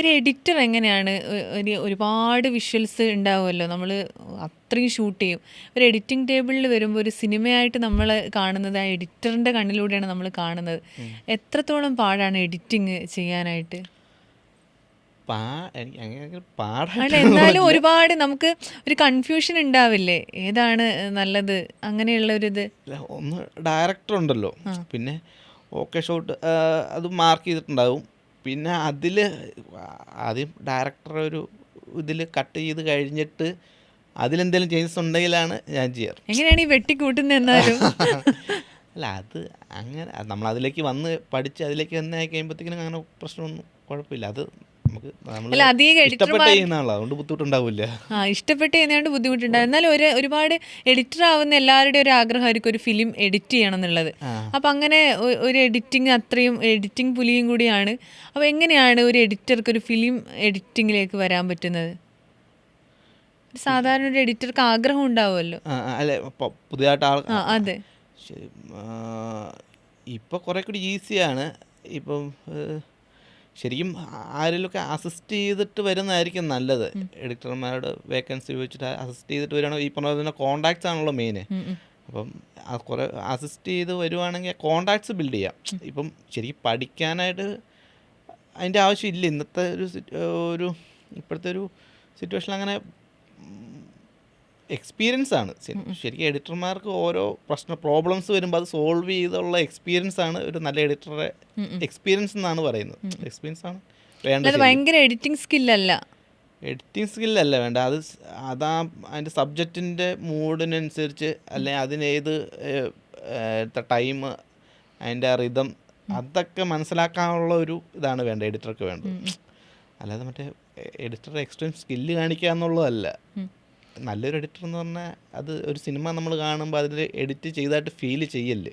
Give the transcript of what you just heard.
ഒരു എഡിറ്റർ എങ്ങനെയാണ് ഒരുപാട് വിഷ്വൽസ് ഉണ്ടാവുമല്ലോ, നമ്മൾ അത്രയും ഷൂട്ട് ചെയ്യും. ഒരു എഡിറ്റിംഗ് ടേബിളിൽ വരുമ്പോൾ ഒരു സിനിമയായിട്ട് നമ്മൾ കാണുന്നത് ആ എഡിറ്ററിൻ്റെ കണ്ണിലൂടെയാണ് നമ്മൾ കാണുന്നത്. എത്രത്തോളം പാടാണ് എഡിറ്റിംഗ് ചെയ്യാനായിട്ട്? അങ്ങനെ അല്ല, പാടായിട്ട് എന്നാലും ഒരുപാട് നമുക്ക് ഒരു കൺഫ്യൂഷൻ ഉണ്ടാവില്ലേ, ഏതാണ് നല്ലത് അങ്ങനെയുള്ള ഒരു ഇത്? ഒന്ന് ഡയറക്ടർ ഉണ്ടല്ലോ, പിന്നെ ഓക്കെ ഷോട്ട് അത് മാർക്ക് ചെയ്തിട്ടുണ്ടാവും. പിന്നെ അതിൽ ആദ്യം ഡയറക്ടർ ഒരു ഇതിൽ കട്ട് ചെയ്ത് കഴിഞ്ഞിട്ട് അതിലെന്തെങ്കിലും ചേഞ്ചസ് ഉണ്ടെങ്കിലാണ് ഞാൻ ചെയ്യാറ്. എങ്ങനെയാണ് ഈ വെട്ടിക്കൂട്ടുന്നത് എന്നാലും? അല്ല, അത് അങ്ങനെ നമ്മളതിലേക്ക് വന്ന് പഠിച്ച് അതിലേക്ക് തന്നെ ആയി കഴിയുമ്പോഴത്തേക്കിനും അങ്ങനെ പ്രശ്നമൊന്നും കുഴപ്പമില്ല. അത് നമുക്ക് നമ്മൾ അല്ല, അധികം ഇഷ്ടപ്പെട്ട് എഡിറ്റർമാർ ചെയ്യുന്നതാണല്ലോ, അതുകൊണ്ട് ബുദ്ധിമുട്ടുണ്ടാവില്ല. ഇഷ്ടപ്പെട്ട് ചെയ്യുന്നതുകൊണ്ട് ബുദ്ധിമുട്ടുണ്ടാകും. എന്നാലും ഒരുപാട് എഡിറ്റർ ആവുന്ന എല്ലാവരുടെയും ഒരു ആഗ്രഹമായിരിക്കും ഒരു ഫിലിം എഡിറ്റ് ചെയ്യണം എന്നുള്ളത്. അപ്പം അങ്ങനെ ഒരു എഡിറ്റിംഗ്, അത്രയും എഡിറ്റിംഗ് പുലിയും കൂടിയാണ്. അപ്പോൾ എങ്ങനെയാണ് ഒരു എഡിറ്റർക്ക് ഒരു ഫിലിം എഡിറ്റിങ്ങിലേക്ക് വരാൻ പറ്റുന്നത്? സാധാരണ ഒരു എഡിറ്റർക്ക് ആഗ്രഹം ഉണ്ടാവുമല്ലോ. അല്ലെ, പുതിയതായിട്ട് അതെ. ഇപ്പോൾ കുറേ കൂടി ഈസിയാണ്. ഇപ്പം ശരിക്കും ആരെങ്കിലുമൊക്കെ അസിസ്റ്റ് ചെയ്തിട്ട് വരുന്നതായിരിക്കും നല്ലത്. എഡിറ്റർമാരുടെ വേക്കൻസി വെച്ചിട്ട് അസിസ്റ്റ് ചെയ്തിട്ട് വരികയാണെങ്കിൽ ഈ പറഞ്ഞ തന്നെ കോൺടാക്ട്സ് ആണല്ലോ മെയിൻ. അപ്പം കുറേ അസിസ്റ്റ് ചെയ്ത് വരുവാണെങ്കിൽ കോൺടാക്ട്സ് ബിൽഡ് ചെയ്യാം. ഇപ്പം ശരിക്കും പഠിക്കാനായിട്ട് അതിൻ്റെ ആവശ്യമില്ല ഇന്നത്തെ ഒരു ഇപ്പോഴത്തെ ഒരു സിറ്റുവേഷനിൽ. അങ്ങനെ എക്സ്പീരിയൻസ് ആണ് ശരിക്കും എഡിറ്റർമാർക്ക്. ഓരോ പ്രോബ്ലംസ് വരുമ്പോൾ അത് സോൾവ് ചെയ്തുള്ള എക്സ്പീരിയൻസ് ആണ് ഒരു നല്ല എഡിറ്ററുടെ എക്സ്പീരിയൻസ് എന്നാണ് പറയുന്നത്. എക്സ്പീരിയൻസ് ആണ് വേണ്ടത്. ഭയങ്കര എഡിറ്റിംഗ് സ്കില്ലല്ല, എഡിറ്റിംഗ് സ്കില്ലല്ല വേണ്ട. അതാ അതിൻ്റെ സബ്ജക്റ്റിൻ്റെ മൂഡിനനുസരിച്ച്, അല്ലെങ്കിൽ അതിനേത് ടൈം, അതിൻ്റെ റിതം, അതൊക്കെ മനസ്സിലാക്കാനുള്ള ഒരു ഇതാണ് വേണ്ട എഡിറ്റർക്ക് വേണ്ടത്. അല്ലാതെ മറ്റേ എഡിറ്ററുടെ എക്സ്ട്രീം സ്കില്ല് കാണിക്കുക എന്നുള്ളതല്ല. നല്ലൊരു എഡിറ്റർ എന്ന് പറഞ്ഞാൽ അത് ഒരു സിനിമ നമ്മൾ കാണുമ്പോൾ അതിൽ എഡിറ്റ് ചെയ്തായിട്ട് ഫീൽ ചെയ്യല്ലേ.